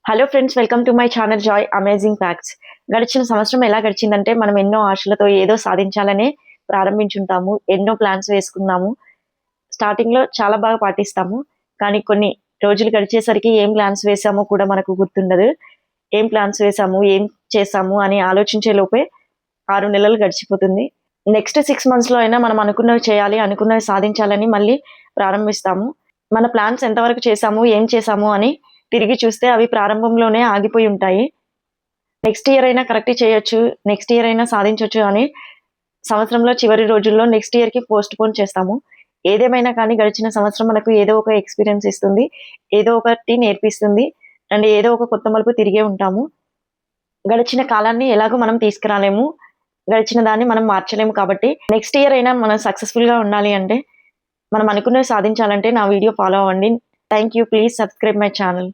Hello friends, welcome to my channel Joy amazing facts. గడిచిన సంవత్సరం ఎలా గడిచిందంటే మనం ఎన్నో ఆశలతో ఏదో సాధించాలనే ప్రారంభించుంటాము. ఎన్నో ప్లాన్స్ వేసుకున్నాము. స్టార్టింగ్లో చాలా బాగా పాటిస్తాము. కానీ కొన్ని రోజులు గడిచేసరికి ఏం ప్లాన్స్ వేసామో కూడా మనకు గుర్తుండదు. ఏం ప్లాన్స్ వేసాము, ఏం చేసాము అని ఆలోచించే లోపే 6 నెలలు గడిచిపోతుంది. నెక్స్ట్ 6 మంత్స్లో అయినా మనం అనుకున్నవి చేయాలి, అనుకున్నవి సాధించాలని మళ్ళీ ప్రారంభిస్తాము. మన ప్లాన్స్ ఎంతవరకు చేసాము, ఏం చేసాము అని తిరిగి చూస్తే అవి ప్రారంభంలోనే ఆగిపోయి ఉంటాయి. నెక్స్ట్ ఇయర్ అయినా కరెక్ట్ చేయొచ్చు, నెక్స్ట్ ఇయర్ అయినా సాధించొచ్చు అని సంవత్సరంలో చివరి రోజుల్లో నెక్స్ట్ ఇయర్కి పోస్ట్ పోన్ చేస్తాము. ఏదేమైనా కానీ గడిచిన సంవత్సరం మనకు ఏదో ఒక ఎక్స్పీరియన్స్ ఇస్తుంది, ఏదో ఒకటి నేర్పిస్తుంది అండ్ ఏదో ఒక కొత్త మలుపు తిరిగే ఉంటాము. గడిచిన కాలాన్ని ఎలాగో మనం తీసుకురాలేము, గడిచిన దాన్ని మనం మార్చలేము. కాబట్టి నెక్స్ట్ ఇయర్ అయినా మనం సక్సెస్ఫుల్గా ఉండాలి అంటే, మనం అనుకున్నది సాధించాలంటే నా వీడియో ఫాలో అవ్వండి. Thank you. Please subscribe my channel.